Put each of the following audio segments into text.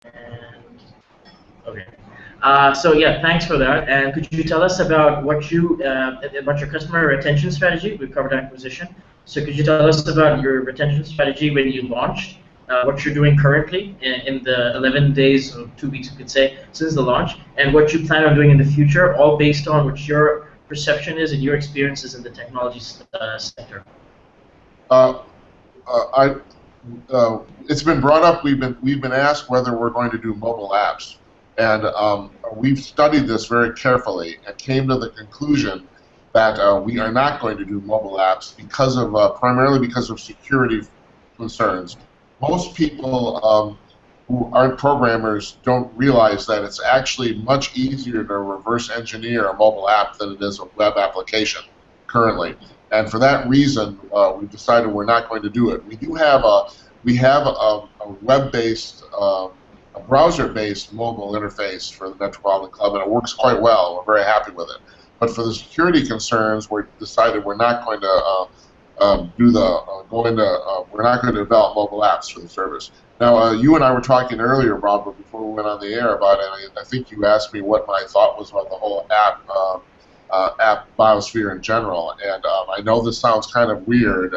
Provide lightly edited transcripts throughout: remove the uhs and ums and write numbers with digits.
And okay. So yeah, thanks for that. And could you tell us about about your customer retention strategy? We've covered acquisition. So could you tell us about your retention strategy when you launched? What you're doing currently in the 11 days or 2 weeks, we could say, since the launch, and what you plan on doing in the future, all based on what your perception is and your experiences in the technology sector. It's been brought up. We've been asked whether we're going to do mobile apps, and we've studied this very carefully and came to the conclusion that we are not going to do mobile apps because of primarily because of security concerns. Most people who aren't programmers don't realize that it's actually much easier to reverse engineer a mobile app than it is a web application currently. And for that reason, we've decided we're not going to do it. We do have a web-based, a browser-based mobile interface for the Netropolitan Club, and it works quite well. We're very happy with it. But for the security concerns, we decided we're not going to we're not going to develop mobile apps for the service. Now, you and I were talking earlier, Robert, before we went on the air about it. I think you asked me what my thought was about the whole app biosphere in general, and I know this sounds kind of weird,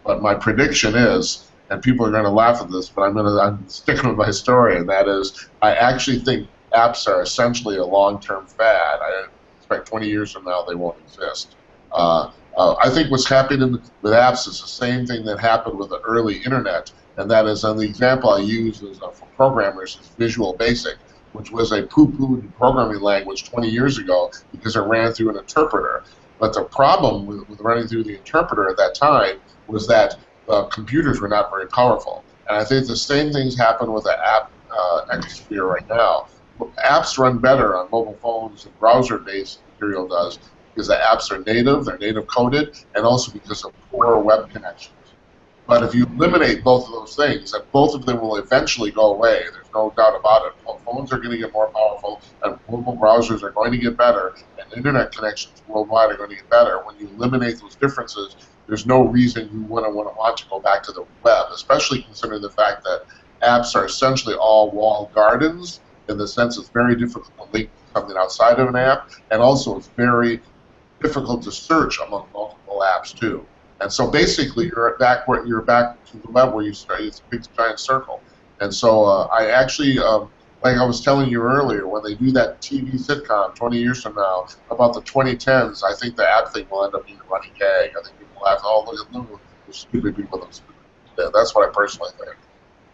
but my prediction is, and people are going to laugh at this, but I'm sticking with my story, and that is, I actually think apps are essentially a long-term fad. I expect 20 years from now they won't exist. I think what's happening with apps is the same thing that happened with the early internet, and that is, and the example I use is, for programmers is Visual Basic, which was a poo-pooed programming language 20 years ago because it ran through an interpreter. But the problem with running through the interpreter at that time was that computers were not very powerful. And I think the same things happen with the app exosphere right now. Apps run better on mobile phones than browser-based material does because the apps are native, they're native coded, and also because of poor web connections. But if you eliminate both of those things, and both of them will eventually go away, there's no doubt about it. Phones are going to get more powerful, and mobile browsers are going to get better, and internet connections worldwide are going to get better. When you eliminate those differences, there's no reason you wouldn't want to go back to the web, especially considering the fact that apps are essentially all walled gardens, in the sense it's very difficult to link to something outside of an app, and also it's very difficult to search among multiple apps too. And so basically, you're back to the web where you start. It's a big giant circle. And so I actually, like I was telling you earlier, when they do that TV sitcom 20 years from now about the 2010s, I think the app thing will end up being a running gag. I think people have, oh, look at them, the stupid people. That's what I personally think.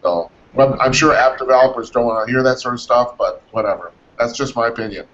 So I'm sure app developers don't want to hear that sort of stuff, but whatever. That's just my opinion.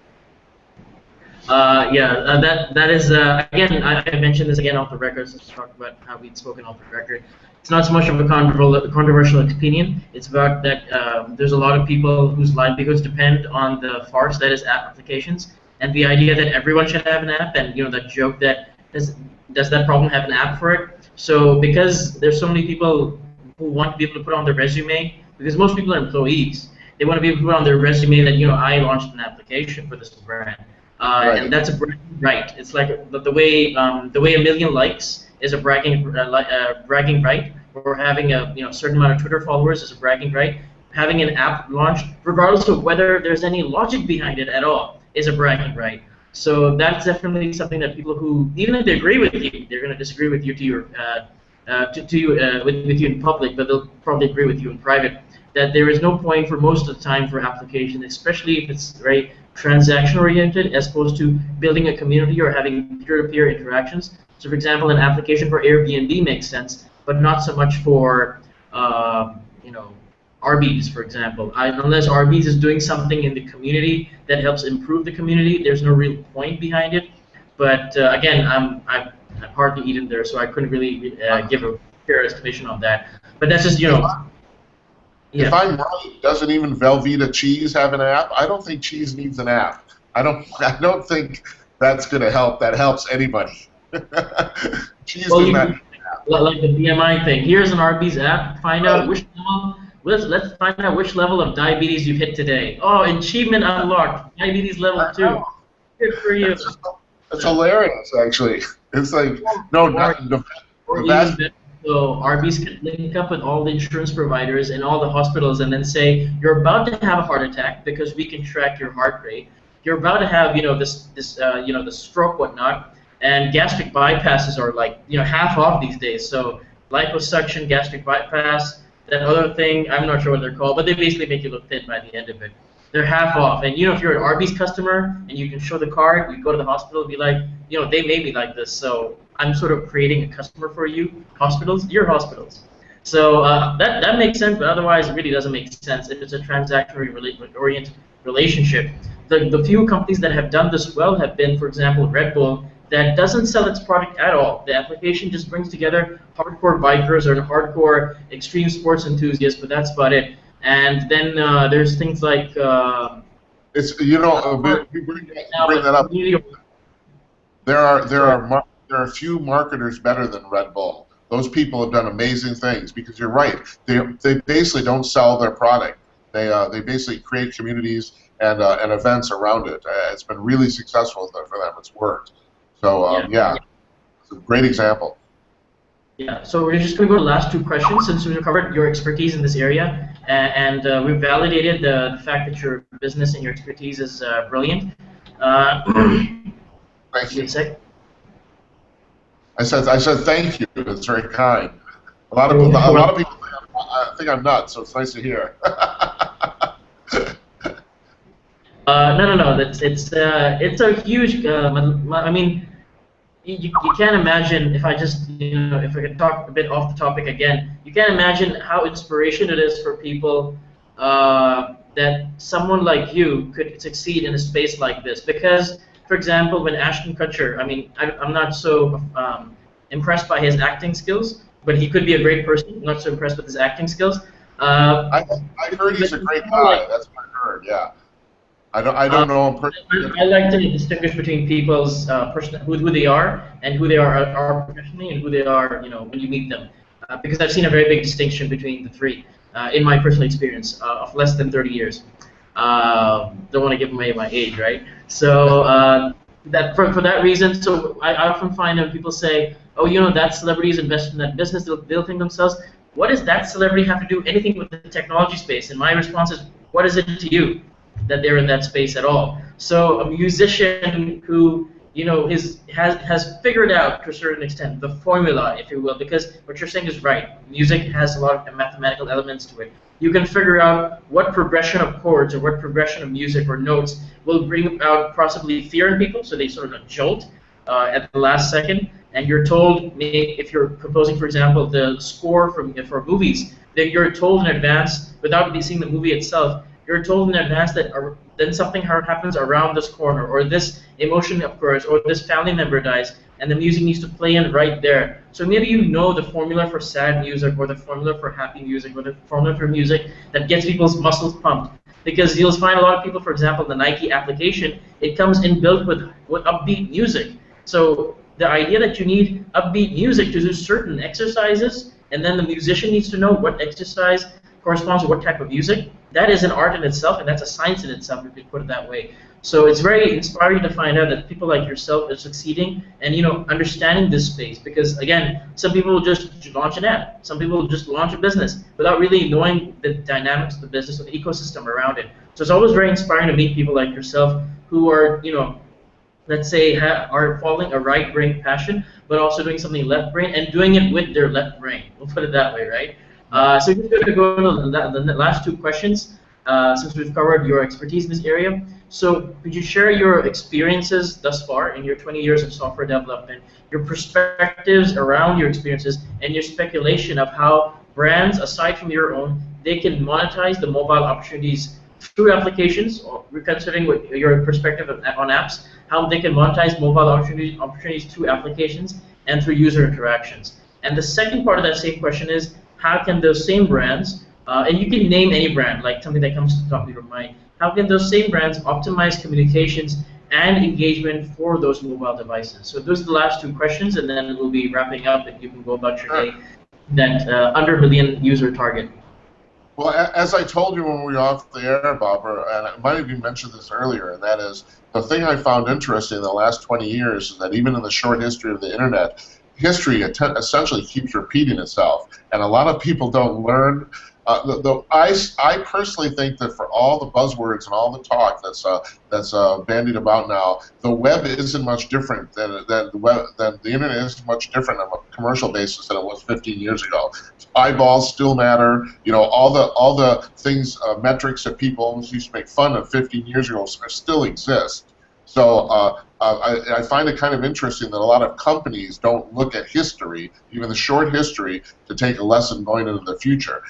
That is, again, I mentioned this again off the record, since we talked about how we'd spoken off the record. It's not so much of a controversial opinion. It's about that there's a lot of people whose livelihoods depend on the farce that is app applications, and the idea that everyone should have an app, and that joke that does that problem have an app for it? So because there's so many people who want to be able to put on their resume, because most people are employees, they want to be able to put on their resume that I launched an application for this brand. Right. And that's a bragging right. It's like the way a million likes is a bragging right, or having a certain amount of Twitter followers is a bragging right. Having an app launched, regardless of whether there's any logic behind it at all, is a bragging right. So that's definitely something that people who, even if they agree with you, they're going to disagree with you with you in public, but they'll probably agree with you in private. That there is no point for most of the time for application, especially if it's very transaction-oriented, as opposed to building a community or having peer-to-peer interactions. So, for example, an application for Airbnb makes sense, but not so much for, Arby's, for example. Unless Arby's is doing something in the community that helps improve the community, there's no real point behind it. But again, I've hardly eaten there, so I couldn't really give a fair estimation on that. But that's just, If I'm right, doesn't even Velveeta cheese have an app? I don't think cheese needs an app. I don't think that's going to help. That helps anybody. Cheese does not need an app. Like the BMI thing. Here's an Arby's app. Find out which level. Let's find out which level of diabetes you've hit today. Oh, achievement unlocked. Diabetes level 2. Good for you. It's hilarious, actually. It's like the So Arby's could link up with all the insurance providers and all the hospitals, and then say you're about to have a heart attack because we can track your heart rate. You're about to have the stroke whatnot, and gastric bypasses are like half off these days. So liposuction, gastric bypass, that other thing, I'm not sure what they're called, but they basically make you look thin by the end of it. They're half off. And if you're an Arby's customer and you can show the card, you go to the hospital and be like, they made me like this, so I'm sort of creating a customer for you, hospitals, your hospitals. So that makes sense, but otherwise it really doesn't make sense if it's a oriented relationship. The few companies that have done this well have been, for example, Red Bull, that doesn't sell its product at all. The application just brings together hardcore bikers or hardcore extreme sports enthusiasts, but that's about it. And then there's things like it's you bring that up. There are few marketers better than Red Bull. Those people have done amazing things because you're right. They basically don't sell their product. They basically create communities and events around it. It's been really successful for them. It's worked. So yeah, it's a great example. Yeah, so we're just going to go to the last two questions since we've covered your expertise in this area, and we've validated the fact that your business and your expertise is brilliant. Thank you. I said thank you. It's very kind. A lot of people think I'm nuts, so it's nice to hear. No. It's a huge. I mean, you can't imagine if I just if I could talk a bit off the topic again. You can't imagine how inspirational it is for people that someone like you could succeed in a space like this. Because, for example, when Ashton Kutcher, I mean, I'm not so impressed by his acting skills, but he could be a great person. I'm not so impressed with his acting skills. I heard he's a great guy. That's what I heard. Yeah. I don't know him personally. I like to distinguish between people's who they are and who they are professionally and who they are when you meet them, because I've seen a very big distinction between the three in my personal experience of less than 30 years. Don't want to give away my age, right? So that for that reason, so I often find that people say, oh, that celebrity is invested in that business. They'll think themselves, what does that celebrity have to do anything with the technology space? And my response is, what is it to you that they're in that space at all? So a musician who has figured out to a certain extent the formula, if you will, because what you're saying is right. Music has a lot of mathematical elements to it. You can figure out what progression of chords or what progression of music or notes will bring about possibly fear in people, so they sort of jolt at the last second. And you're told, if you're composing, for example, the score for movies, then you're told in advance, without seeing the movie itself, you're told in advance that then something happens around this corner, or this emotion occurs, or this family member dies, and the music needs to play in right there. So maybe you know the formula for sad music, or the formula for happy music, or the formula for music that gets people's muscles pumped. Because you'll find a lot of people, for example, the Nike application, it comes inbuilt with upbeat music. So the idea that you need upbeat music to do certain exercises, and then the musician needs to know what exercise corresponds to what type of music, that is an art in itself, and that's a science in itself, if you put it that way. So it's very inspiring to find out that people like yourself are succeeding and understanding this space. Because again, some people will just launch an app, some people will just launch a business without really knowing the dynamics of the business or the ecosystem around it. So it's always very inspiring to meet people like yourself who are, let's say, are following a right brain passion, but also doing something left brain and doing it with their left brain. We'll put it that way, right? So we're going to go to the last two questions, since we've covered your expertise in this area. So could you share your experiences thus far in your 20 years of software development, your perspectives around your experiences, and your speculation of how brands, aside from your own, they can monetize the mobile opportunities through applications, or considering what your perspective on apps, how they can monetize mobile opportunities through applications and through user interactions. And the second part of that same question is, how can those same brands, and you can name any brand, like something that comes to the top of your mind, how can those same brands optimize communications and engagement for those mobile devices? So those are the last two questions, and then we'll be wrapping up, and you can go about your day, that under 1 million user target. Well, as I told you when we were off the air, Bob, and I might have even mentioned this earlier, and that is, the thing I found interesting in the last 20 years is that even in the short history of the internet, history essentially keeps repeating itself, and a lot of people don't learn. I personally think that for all the buzzwords and all the talk that's bandied about now, the web isn't much different than the internet isn't much different on a commercial basis than it was 15 years ago. Eyeballs still matter. You know, all the things, metrics that people almost used to make fun of 15 years ago still exist. So I find it kind of interesting that a lot of companies don't look at history, even the short history, to take a lesson going into the future.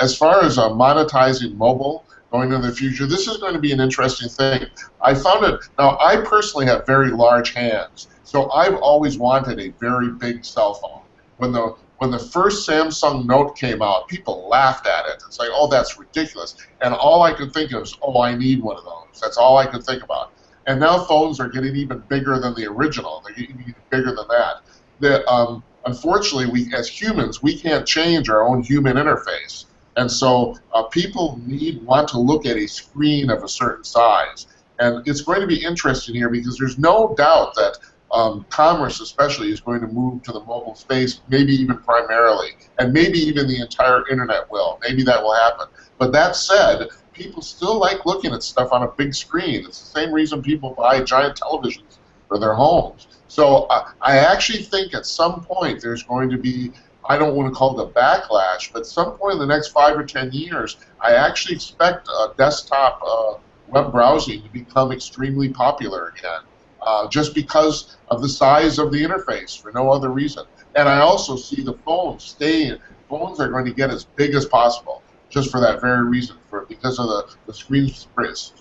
As far as monetizing mobile going into the future, this is going to be an interesting thing. I found it. Now, I personally have very large hands, so I've always wanted a very big cell phone. When the first Samsung Note came out, people laughed at it. It's like, oh, that's ridiculous. And all I could think of is, oh, I need one of those. That's all I could think about. And now phones are getting even bigger than the original. They're getting even bigger than that. Unfortunately, we as humans, we can't change our own human interface. And so people want to look at a screen of a certain size. And it's going to be interesting here because there's no doubt that commerce especially is going to move to the mobile space, maybe even primarily. And maybe even the entire internet will. Maybe that will happen. But that said, people still like looking at stuff on a big screen. It's the same reason people buy giant televisions for their homes. So I actually think at some point there's going to be, I don't want to call it a backlash, but at some point in the next 5 or 10 years, I actually expect desktop web browsing to become extremely popular again, just because of the size of the interface, for no other reason. And I also see the phones are going to get as big as possible, just for that very reason, because of the screen space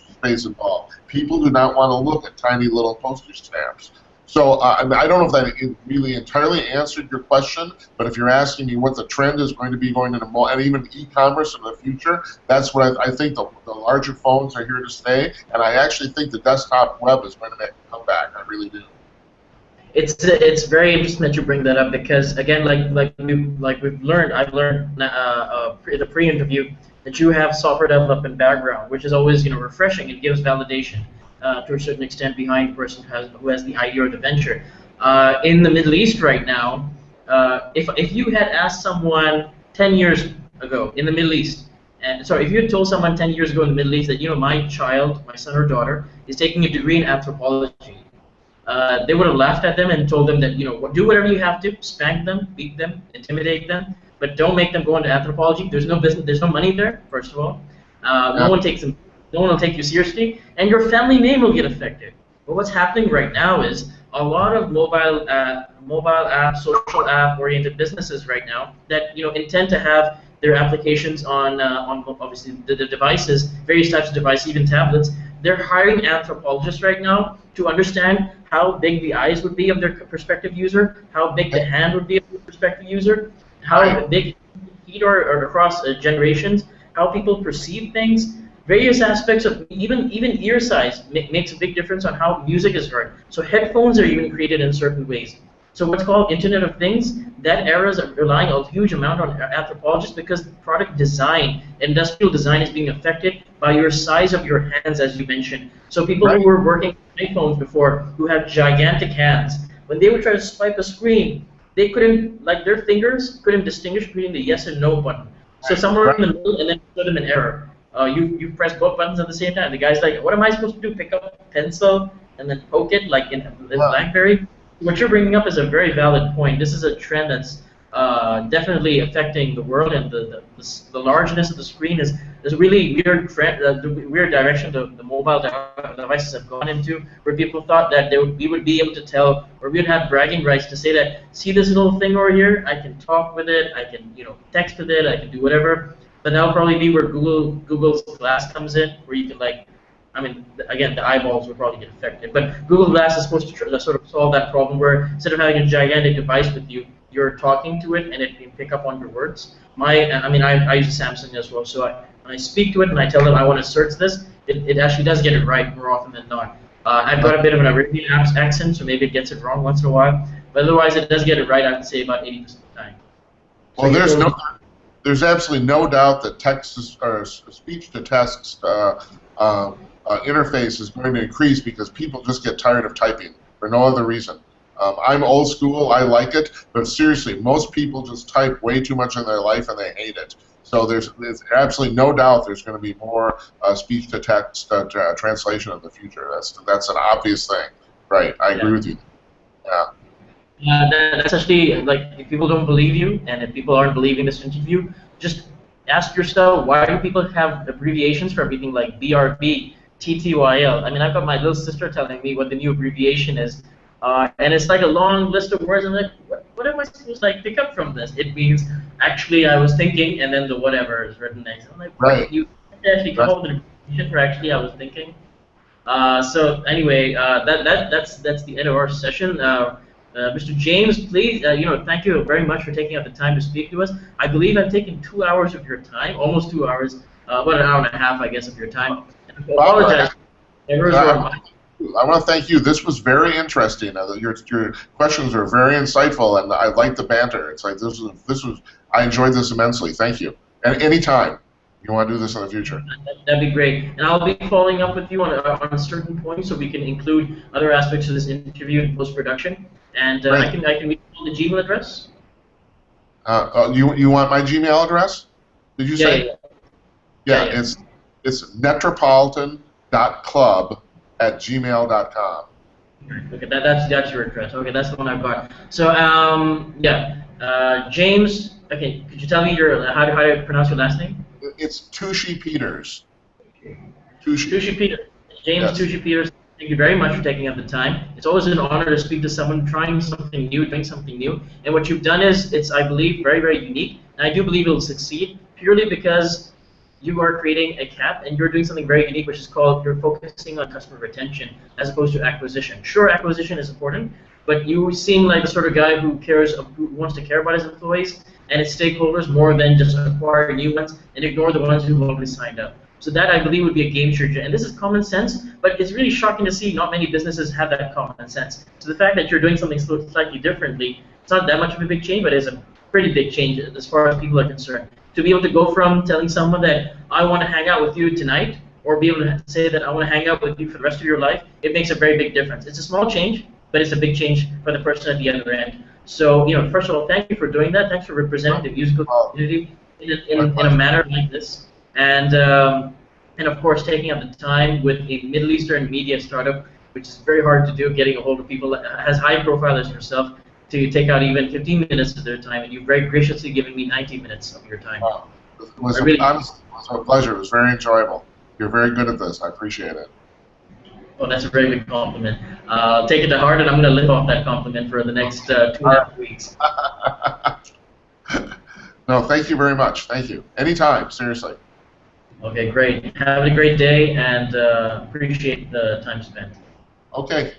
involved. People do not want to look at tiny little postage stamps. So I don't know if that really entirely answered your question, but if you're asking me what the trend is going to be going into and even e-commerce in the future, that's what I think the larger phones are here to stay, and I actually think the desktop web is going to make a comeback. I really do. It's very interesting that you bring that up because again, I've learned in the pre-interview that you have software development background, which is always refreshing. It gives validation to a certain extent behind the person who has the idea or the venture. In the Middle East right now, if you had asked someone 10 years ago in the Middle East, and sorry, if you had told someone 10 years ago in the Middle East that my child, my son or daughter, is taking a degree in anthropology, they would have laughed at them and told them that do whatever you have to, spank them, beat them, intimidate them, but don't make them go into anthropology. There's no business, there's no money there. First of all, no one will take you seriously, and your family name will get affected. But what's happening right now is a lot of mobile app, social app-oriented businesses right now that intend to have their applications on obviously the devices, various types of devices, even tablets. They're hiring anthropologists right now to understand how big the eyes would be of their prospective user, how big the hand would be of the prospective user, how big heat or across generations, how people perceive things. Various aspects of even ear size makes a big difference on how music is heard. So headphones are even created in certain ways. So what's called Internet of Things, that era is relying a huge amount on anthropologists because product design, industrial design is being affected by your size of your hands, as you mentioned. So people who were working on iPhones before, who have gigantic hands, when they would try to swipe a screen, they couldn't, their fingers couldn't distinguish between the yes and no button. So somewhere in the middle, and then put them in error. You press both buttons at the same time. The guy's like, what am I supposed to do? Pick up a pencil and then poke it like in BlackBerry? What you're bringing up is a very valid point. This is a trend that's definitely affecting the world, and the largeness of the screen is a really weird trend, the weird direction the mobile devices have gone into, where people thought that we would be able to tell, or we would have bragging rights to say that, see this little thing over here, I can talk with it, I can text with it, I can do whatever. But that'll probably be where Google's Glass comes in, where you can again, the eyeballs will probably get affected. But Google Glass is supposed to sort of solve that problem where instead of having a gigantic device with you, you're talking to it and it can pick up on your words. I use a Samsung as well, so when I speak to it and I tell them I want to search this, it actually does get it right more often than not. I've got a bit of an Arabian accent, so maybe it gets it wrong once in a while, but otherwise it does get it right, I would say about 80% of the time. So well, there's absolutely no doubt that text or speech-to-text interface is going to increase because people just get tired of typing for no other reason. I'm old school. I like it, but seriously, most people just type way too much in their life and they hate it. So there's absolutely no doubt there's going to be more speech-to-text translation in the future. That's an obvious thing, right? I agree with you. Yeah. That's actually, like, if people don't believe you, and if people aren't believing this interview, just ask yourself, why do people have abbreviations for everything like BRB, TTYL? I mean, I've got my little sister telling me what the new abbreviation is, and it's like a long list of words. I'm like, what am I supposed to like pick up from this? It means, actually, I was thinking, and then the whatever is written next. I'm like, Right. you actually come up with an abbreviation for actually I was thinking. So anyway, that's the end of our session. Mr. James, please, thank you very much for taking out the time to speak to us. I believe I've taken 2 hours of your time, almost 2 hours, about an hour and a half, I guess, of your time. I apologize. I want to thank you. This was very interesting. Your questions are very insightful, and I like the banter. It's like this was. I enjoyed this immensely. Thank you. And anytime you want to do this in the future. That'd be great. And I'll be following up with you on certain points so we can include other aspects of this interview in post-production. And I can read the Gmail address. You want my Gmail address? Did you say? Yeah. It's netropolitan.club@gmail.com. Okay, that's your address. Okay, that's the one I've got. So James. Okay, could you tell me how do you pronounce your last name? It's Touchi-Peters. Touchi-Peters. James, yes. Touchi-Peters. Thank you very much for taking up the time. It's always an honor to speak to someone trying something new, doing something new. And what you've done is, it's, I believe, very, very unique. And I do believe it'll succeed purely because you are creating a CAP and you're doing something very unique, which is called, you're focusing on customer retention as opposed to acquisition. Sure, acquisition is important, but you seem like the sort of guy who wants to care about his employees and its stakeholders more than just acquire new ones and ignore the ones who've already signed up. So that, I believe, would be a game changer. And this is common sense, but it's really shocking to see not many businesses have that common sense. So the fact that you're doing something slightly differently, it's not that much of a big change, but it's a pretty big change as far as people are concerned. To be able to go from telling someone that I want to hang out with you tonight, or be able to say that I want to hang out with you for the rest of your life, it makes a very big difference. It's a small change, but it's a big change for the person at the other end. So, first of all, thank you for doing that. Thanks for representing the musical community in a manner like this. And of course, taking up the time with a Middle Eastern media startup, which is very hard to do, getting a hold of people as high profile as yourself, to take out even 15 minutes of their time, and you've very graciously given me 90 minutes of your time. Wow. It was a pleasure. It was very enjoyable. You're very good at this. I appreciate it. Well, that's a very big compliment. I'll take it to heart, and I'm going to live off that compliment for the next 2.5 weeks. No, thank you very much. Thank you. Anytime, seriously. Okay, great. Have a great day, and appreciate the time spent. Okay.